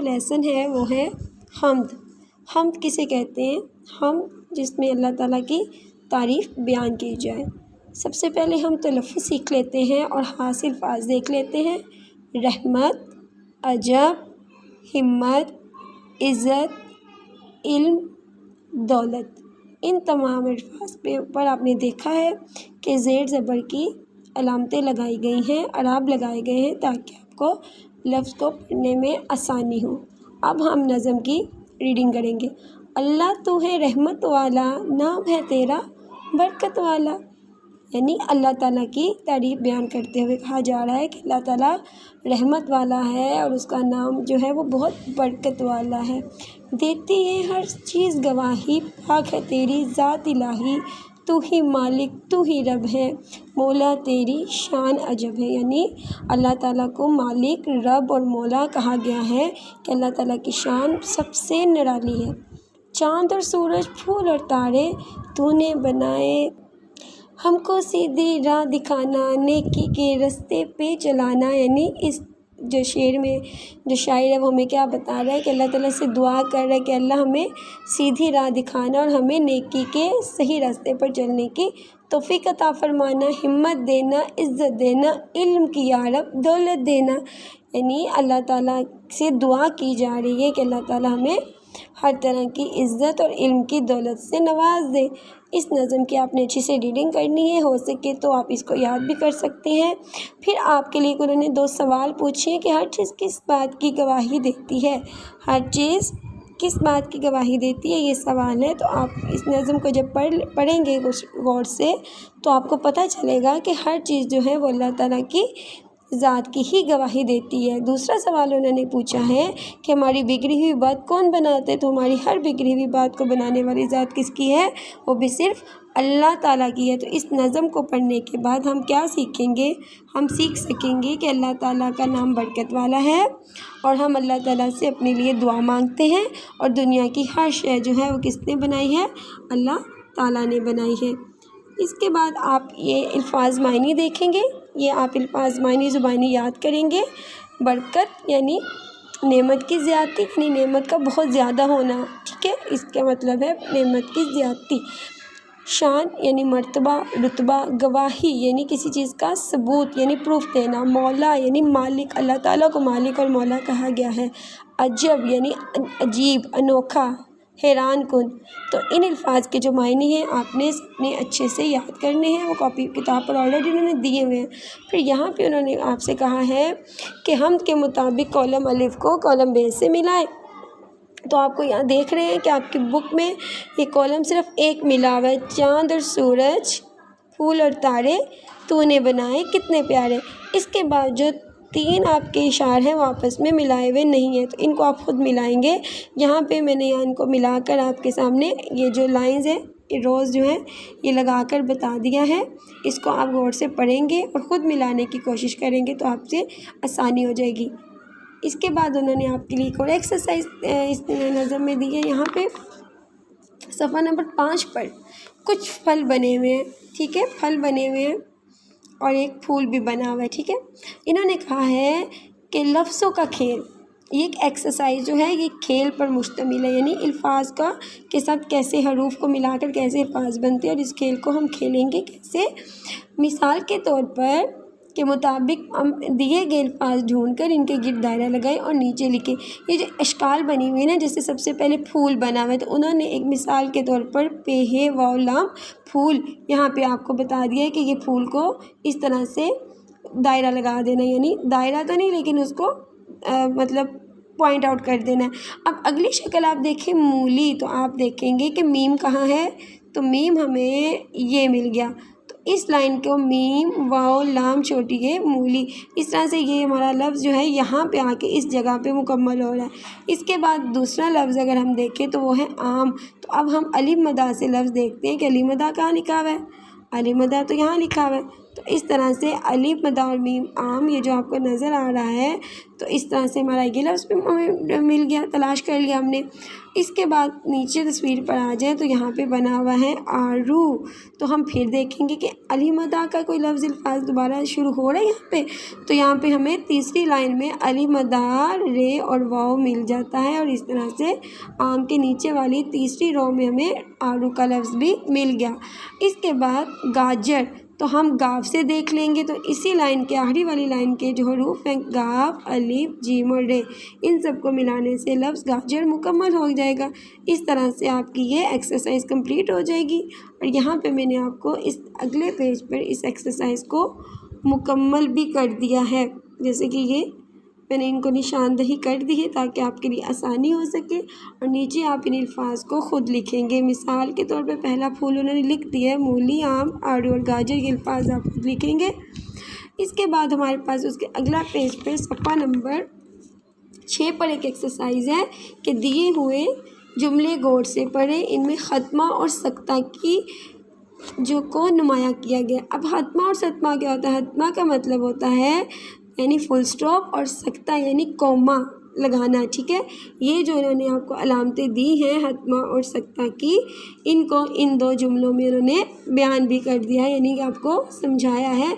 Lesson ہے وہ ہے حمد۔ حمد کسے کہتے ہیں؟ حمد جس میں اللہ تعالیٰ کی تعریف بیان کی جائے۔ سب سے پہلے ہم تلفظ سیکھ لیتے ہیں اور حاصل الفاظ دیکھ لیتے ہیں۔ رحمت، عجب، ہمت، عزت، علم، دولت، ان تمام الفاظ پہ اوپر آپ نے دیکھا ہے کہ زیر زبر کی علامتیں لگائی گئی ہیں، اعراب لگائے گئے ہیں تاکہ آپ کو لفظ کو پڑھنے میں آسانی ہو۔ اب ہم نظم کی ریڈنگ کریں گے۔ اللہ تو ہے رحمت والا، نام ہے تیرا برکت والا، یعنی اللہ تعالیٰ کی تعریف بیان کرتے ہوئے کہا جا رہا ہے کہ اللہ تعالیٰ رحمت والا ہے اور اس کا نام جو ہے وہ بہت برکت والا ہے۔ دیتی ہے ہر چیز گواہی، پاک ہے تیری ذات الہی، تو ہی مالک تو ہی رب ہے، مولا تیری شان عجب ہے، یعنی اللہ تعالیٰ کو مالک، رب اور مولا کہا گیا ہے کہ اللہ تعالیٰ کی شان سب سے نرالی ہے۔ چاند اور سورج، پھول اور تارے تو نے بنائے، ہم کو سیدھی راہ دکھانا، نیکی کے رستے پہ چلانا، یعنی اس جو شعر میں جو شاعر ہے وہ ہمیں کیا بتا رہا ہے کہ اللہ تعالیٰ سے دعا کر رہا ہے کہ اللہ ہمیں سیدھی راہ دکھانا اور ہمیں نیکی کے صحیح راستے پر چلنے کی توفیق عطا فرمانا، ہمت دینا، عزت دینا، علم کی یا رب دولت دینا، یعنی اللہ تعالیٰ سے دعا کی جا رہی ہے کہ اللہ تعالیٰ ہمیں ہر طرح کی عزت اور علم کی دولت سے نواز دے۔ اس نظم کی آپ نے اچھی سے ریڈنگ کرنی ہے، ہو سکے تو آپ اس کو یاد بھی کر سکتے ہیں۔ پھر آپ کے لیے انہوں نے 2 سوال پوچھے ہیں کہ ہر چیز کس بات کی گواہی دیتی ہے، ہر چیز کس بات کی گواہی دیتی ہے، یہ سوال ہے۔ تو آپ اس نظم کو جب پڑھیں گے غور سے تو آپ کو پتہ چلے گا کہ ہر چیز جو ہے وہ اللہ تعالیٰ کی ذات کی ہی گواہی دیتی ہے۔ دوسرا سوال انہوں نے پوچھا ہے کہ ہماری بگڑی ہوئی بات کون بناتے ہیں، تو ہماری ہر بگڑی ہوئی بات کو بنانے والی ذات کس کی ہے؟ وہ بھی صرف اللہ تعالیٰ کی ہے۔ تو اس نظم کو پڑھنے کے بعد ہم کیا سیکھیں گے؟ ہم سیکھ سکیں گے کہ اللہ تعالیٰ کا نام برکت والا ہے اور ہم اللہ تعالیٰ سے اپنے لیے دعا مانگتے ہیں، اور دنیا کی ہر شے جو ہے وہ کس نے بنائی ہے؟ اللہ تعالیٰ نے بنائی ہے۔ اس کے بعد آپ یہ الفاظ معنی دیکھیں گے، یہ آپ الفاظ معنی زبانی یاد کریں گے۔ برکت یعنی نعمت کی زیادتی، یعنی نعمت کا بہت زیادہ ہونا، ٹھیک ہے، اس کا مطلب ہے نعمت کی زیادتی۔ شان یعنی مرتبہ، رتبہ، گواہی یعنی کسی چیز کا ثبوت یعنی پروف دینا، مولا یعنی مالک، اللہ تعالیٰ کو مالک اور مولا کہا گیا ہے۔ عجب یعنی عجیب، انوکھا، حیران کن۔ تو ان الفاظ کے جو معنی ہیں آپ نے اپنے اچھے سے یاد کرنے ہیں، وہ کاپی کتاب پر آلریڈی انہوں نے دیے ہوئے ہیں۔ پھر یہاں پہ انہوں نے آپ سے کہا ہے کہ حمد کے مطابق کالم الف کو کالم ب سے ملائے۔ تو آپ کو یہاں دیکھ رہے ہیں کہ آپ کی بک میں یہ کالم صرف ایک ملا ہوا ہے، چاند اور سورج، پھول اور تارے تو نے بنائے کتنے پیارے۔ اس کے بعد جو 3 آپ کے اشعار ہیں وہ آپس میں ملائے ہوئے نہیں ہیں، تو ان کو آپ خود ملائیں گے۔ یہاں پہ میں نے ان کو ملا کر آپ کے سامنے یہ جو لائنز ہیں، یہ روز جو ہے یہ لگا کر بتا دیا ہے۔ اس کو آپ غور سے پڑھیں گے اور خود ملانے کی کوشش کریں گے تو آپ سے آسانی ہو جائے گی۔ اس کے بعد انہوں نے آپ کے لیے ایک اور ایکسرسائز اس نظم میں دی ہے۔ یہاں پہ صفحہ نمبر 5 پر کچھ پھل بنے ہوئے ہیں، ٹھیک ہے، پھل بنے ہوئے ہیں اور ایک پھول بھی بنا ہوا ہے، ٹھیک ہے۔ انہوں نے کہا ہے کہ لفظوں کا کھیل، یہ ایک ایکسرسائز جو ہے یہ کھیل پر مشتمل ہے، یعنی الفاظ کا کے ساتھ کیسے حروف کو ملا کر کیسے الفاظ بنتے ہیں اور اس کھیل کو ہم کھیلیں گے کیسے۔ مثال کے طور پر کے مطابق ہم دیے گئے الفاظ ڈھونڈ کر ان کے گرد دائرہ لگائیں اور نیچے لکھیں۔ یہ جو اشکال بنی ہوئی ہے نا، جیسے سب سے پہلے پھول بنا ہوا ہے تو انہوں نے ایک مثال کے طور پر پہ ہے واو لام پھول، یہاں پہ آپ کو بتا دیا ہے کہ یہ پھول کو اس طرح سے دائرہ لگا دینا، یعنی دائرہ تو نہیں لیکن اس کو مطلب پوائنٹ آؤٹ کر دینا ہے۔ اب اگلی شکل آپ دیکھیں مولی، تو آپ دیکھیں گے کہ میم کہاں ہے، تو میم ہمیں یہ مل گیا، تو اس لائن کو میم واو لام چھوٹی ہے مولی، اس طرح سے یہ ہمارا لفظ جو ہے یہاں پہ آ کے اس جگہ پہ مکمل ہو رہا ہے۔ اس کے بعد دوسرا لفظ اگر ہم دیکھیں تو وہ ہے آم، تو اب ہم الف مدہ سے لفظ دیکھتے ہیں کہ الف مدہ کہاں لکھا ہوا ہے، الف مدہ تو یہاں لکھا ہوا ہے، تو اس طرح سے الف مد اور میم آم یہ جو آپ کو نظر آ رہا ہے، تو اس طرح سے ہمارا یہ لفظ بھی ہمیں مل گیا، تلاش کر لیا ہم نے۔ اس کے بعد نیچے تصویر پر آ جائیں تو یہاں پہ بنا ہوا ہے آرو، تو ہم پھر دیکھیں گے کہ الف مد کا کوئی لفظ الفاظ دوبارہ شروع ہو رہا ہے یہاں پہ، تو یہاں پہ ہمیں تیسری لائن میں الف مد رے اور واو مل جاتا ہے، اور اس طرح سے آم کے نیچے والی تیسری رو میں ہمیں آرو کا لفظ بھی مل گیا۔ اس کے بعد گاجر، تو ہم گاف سے دیکھ لیں گے، تو اسی لائن کے آخری والی لائن کے جو حروف ہیں گاف، الف، جیم اور رے، ان سب کو ملانے سے لفظ گاجر مکمل ہو جائے گا۔ اس طرح سے آپ کی یہ ایکسرسائز کمپلیٹ ہو جائے گی، اور یہاں پہ میں نے آپ کو اس اگلے پیج پر اس ایکسرسائز کو مکمل بھی کر دیا ہے، جیسے کہ یہ میں نے ان کو نشاندہی کر دی ہے تاکہ آپ کے لیے آسانی ہو سکے، اور نیچے آپ ان الفاظ کو خود لکھیں گے۔ مثال کے طور پہ پہلا پھول انہوں نے لکھ دیا ہے، مولی، آم، آڑو اور گاجر، کے الفاظ آپ خود لکھیں گے۔ اس کے بعد ہمارے پاس اس کے اگلا پیج پہ صفحہ نمبر 6 پر ایک ایکسرسائز ہے کہ دیے ہوئے جملے غور سے پڑھیں، ان میں ختمہ اور سکتہ کی جو کو نمایاں کیا گیا۔ اب ختمہ اور ستمہ کیا ہوتا ہے؟ ختمہ کا مطلب ہوتا ہے یعنی فل سٹاپ، اور سکتہ یعنی کوما لگانا، ٹھیک ہے۔ یہ جو انہوں نے آپ کو علامتیں دی ہیں ختمہ اور سکتہ کی، ان کو ان دو جملوں میں انہوں نے بیان بھی کر دیا ہے، یعنی کہ آپ کو سمجھایا ہے۔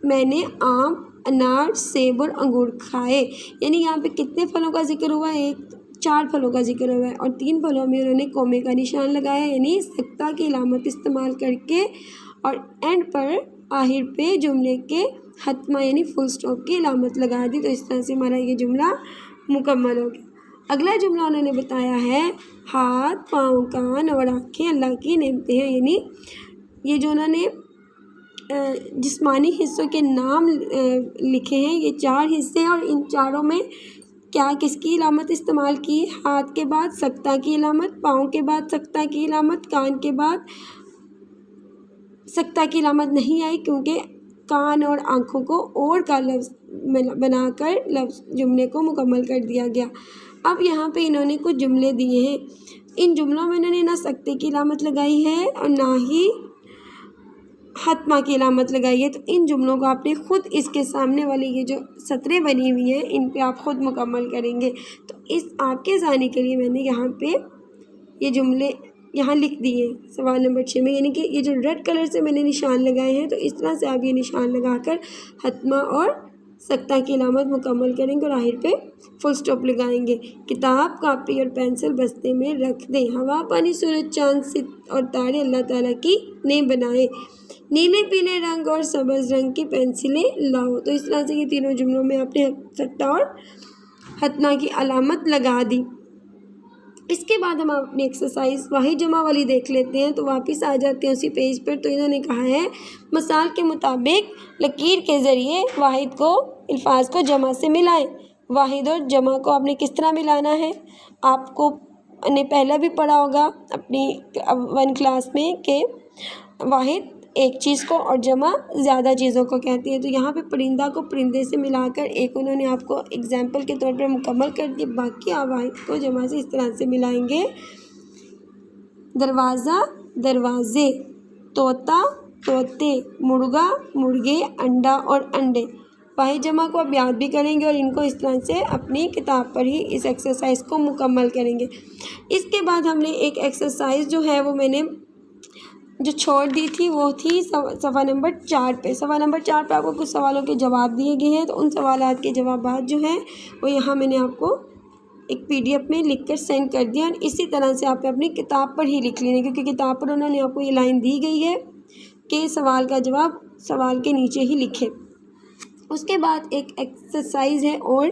میں نے آم، انار، سیب اور انگور کھائے، یعنی یہاں پہ کتنے پھلوں کا ذکر ہوا ہے؟ 4 پھلوں کا ذکر ہوا ہے، اور 3 پھلوں میں انہوں نے کومے کا نشان لگایا، یعنی سکتہ کی علامت استعمال کر کے، اور اینڈ پر آخر پہ جملے کے ختمہ یعنی فل سٹاپ کی علامت لگا دی۔ تو اس طرح سے ہمارا یہ جملہ مکمل ہو گیا۔ اگلا جملہ انہوں نے بتایا ہے، ہاتھ، پاؤں، کان اور آنکھیں اللہ کی نعمتیں ہیں، یعنی یہ جو انہوں نے جسمانی حصوں کے نام لکھے ہیں، یہ 4 حصے ہیں، اور ان چاروں میں کیا کس کی علامت استعمال کی؟ ہاتھ کے بعد سکتہ کی علامت، پاؤں کے بعد سکتہ کی علامت، کان کے بعد سکتہ کی علامت نہیں آئی، کیونکہ کان اور آنکھوں کو اور کا لفظ بنا کر لفظ جملے کو مکمل کر دیا گیا۔ اب یہاں پہ انہوں نے کچھ جملے دیے ہیں، ان جملوں میں انہوں نے نہ سکتے کی علامت لگائی ہے اور نہ ہی ختمہ کی علامت لگائی ہے، تو ان جملوں کو آپ نے خود اس کے سامنے والی یہ جو سطریں بنی ہوئی ہیں ان پہ آپ خود مکمل کریں گے۔ تو اس آپ کے ذہن کے لیے میں نے یہاں پہ یہ جملے یہاں لکھ دیے سوال نمبر 6 میں، یعنی کہ یہ جو ریڈ کلر سے میں نے نشان لگائے ہیں، تو اس طرح سے آپ یہ نشان لگا کر ختمہ اور سکتہ کی علامت مکمل کریں گے، اور آخر پہ فل سٹاپ لگائیں گے۔ کتاب، کاپی اور پینسل بستے میں رکھ دیں، ہوا، پانی، سورج، چاند اور تارے اللہ تعالیٰ کی نے بنائے، نیلے پیلے رنگ اور سبز رنگ کی پینسلیں لاؤ۔ تو اس طرح سے یہ تینوں جملوں میں آپ نے سکتہ اور ختمہ کی علامت لگا دی۔ اس کے بعد ہم اپنی ایکسرسائز واحد جمع والی دیکھ لیتے ہیں، تو واپس آ جاتے ہیں اسی پیج پر۔ تو انہوں نے کہا ہے، مثال کے مطابق لکیر کے ذریعے واحد کو الفاظ کو جمع سے ملائیں۔ واحد اور جمع کو آپ نے کس طرح ملانا ہے؟ آپ کو نے پہلے بھی پڑھا ہوگا اپنی 1 کلاس میں کہ واحد ایک چیز کو اور جمع زیادہ چیزوں کو کہتی ہے۔ تو یہاں پہ پرندہ کو پرندے سے ملا کر ایک انہوں نے آپ کو اگزامپل کے طور پر مکمل کر دی، باقی آپ واحد کو جمع سے اس طرح سے ملائیں گے، دروازہ، دروازے، طوطا، طوطے، مرغا، مرغے، انڈا اور انڈے۔ واحد جمع کو آپ یاد بھی کریں گے، اور ان کو اس طرح سے اپنی کتاب پر ہی اس ایکسرسائز کو مکمل کریں گے۔ اس کے بعد ہم نے ایک ایکسرسائز جو ہے وہ میں نے جو چھوڑ دی تھی وہ تھی صفحہ نمبر 4 پہ۔ صفحہ نمبر 4 پہ آپ کو کچھ سوالوں کے جواب دیے گئے ہیں، تو ان سوالات کے جوابات جو ہیں وہ یہاں میں نے آپ کو ایک PDF میں لکھ کر سینڈ کر دیا، اور اسی طرح سے آپ نے اپنی کتاب پر ہی لکھ لینا، کیونکہ کتاب پر انہوں نے آپ کو یہ لائن دی گئی ہے کہ سوال کا جواب سوال کے نیچے ہی لکھے۔ اس کے بعد ایک ایکسرسائز ہے، اور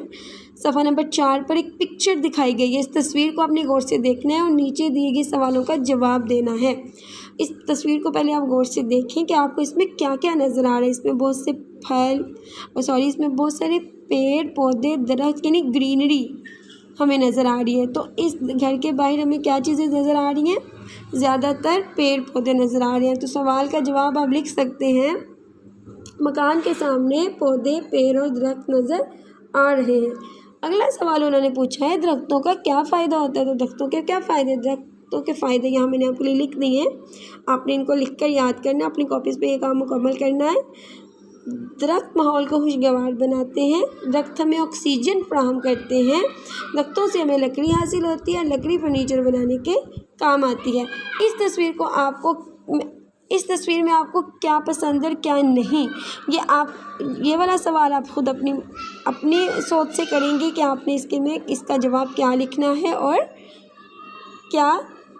صفحہ نمبر 4 پر ایک پکچر دکھائی گئی ہے، اس تصویر کو آپ نے غور سے دیکھنا ہے اور نیچے دیے گئے سوالوں کا جواب دینا ہے۔ اس تصویر کو پہلے آپ غور سے دیکھیں کہ آپ کو اس میں کیا کیا نظر آ رہا ہے۔ اس میں بہت سے اس میں بہت سارے پیڑ پودے، درخت یعنی گرینری ہمیں نظر آ رہی ہے۔ تو اس گھر کے باہر ہمیں کیا چیزیں نظر آ رہی ہیں؟ زیادہ تر پیڑ پودے نظر آ رہے ہیں۔ تو سوال کا جواب آپ لکھ سکتے ہیں، مکان کے سامنے پودے، پیڑ اور درخت نظر آ رہے ہیں۔ اگلا سوال انہوں نے پوچھا ہے، درختوں کا کیا فائدہ ہوتا ہے؟ تو درختوں کے کیا فائدے؟ درخت درختوں کے فائدے یہاں میں نے آپ کے لیے لکھ دیے ہیں، آپ نے ان کو لکھ کر یاد کرنا، اپنی کاپیز پہ یہ کام مکمل کرنا ہے۔ درخت ماحول کو خوشگوار بناتے ہیں، درخت ہمیں آکسیجن فراہم کرتے ہیں، درختوں سے ہمیں لکڑی حاصل ہوتی ہے، لکڑی فرنیچر بنانے کے کام آتی ہے۔ اس تصویر میں آپ کو کیا پسند اور کیا نہیں، یہ والا سوال آپ خود اپنی سوچ سے کریں گے کہ آپ نے اس کا جواب کیا لکھنا ہے اور کیا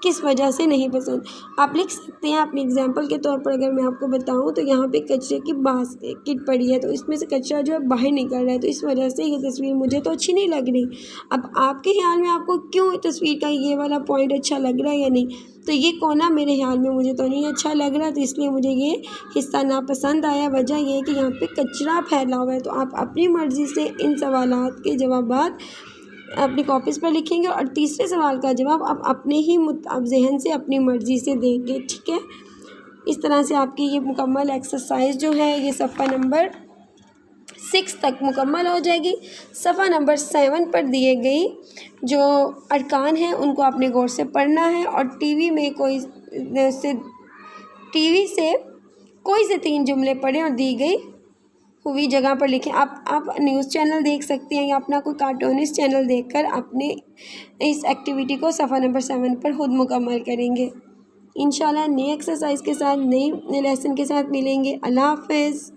کس وجہ سے نہیں پسند۔ آپ لکھ سکتے ہیں اپنی اگزامپل کے طور پر، اگر میں آپ کو بتاؤں تو یہاں پہ کچرے کی باسکٹ پڑی ہے، تو اس میں سے کچرا جو ہے باہر نکل رہا ہے، تو اس وجہ سے یہ تصویر مجھے تو اچھی نہیں لگ رہی۔ اب آپ کے خیال میں آپ کو کیوں تصویر کا یہ والا پوائنٹ اچھا لگ رہا ہے یا نہیں، تو یہ کونا میرے خیال میں مجھے تو نہیں اچھا لگ رہا، تو اس لیے مجھے یہ حصہ ناپسند آیا۔ وجہ یہ ہے کہ یہاں پہ کچرا پھیلا ہوا ہے، تو آپ اپنی مرضی سے ان سوالات کے جوابات اپنی کاپیز پر لکھیں گے، اور تیسرے سوال کا جواب آپ اپنے ہی ذہن سے اپنی مرضی سے دیں گے، ٹھیک ہے۔ اس طرح سے آپ کی یہ مکمل ایکسرسائز جو ہے یہ صفحہ نمبر 6 تک مکمل ہو جائے گی۔ صفحہ نمبر 7 پر دیے گئی جو ارکان ہیں ان کو آپ نے غور سے پڑھنا ہے، اور ٹی وی سے کوئی سے 3 جملے پڑھیں اور دی گئی ہوئی جگہ پر لکھیں۔ آپ نیوز چینل دیکھ سکتے ہیں یا اپنا کوئی کارٹونسٹ چینل دیکھ کر اپنے اس ایکٹیویٹی کو صفحہ نمبر 7 پر خود مکمل کریں گے۔ انشاءاللہ نئے ایکسرسائز کے ساتھ نئے لیسن کے ساتھ ملیں گے۔ اللہ حافظ۔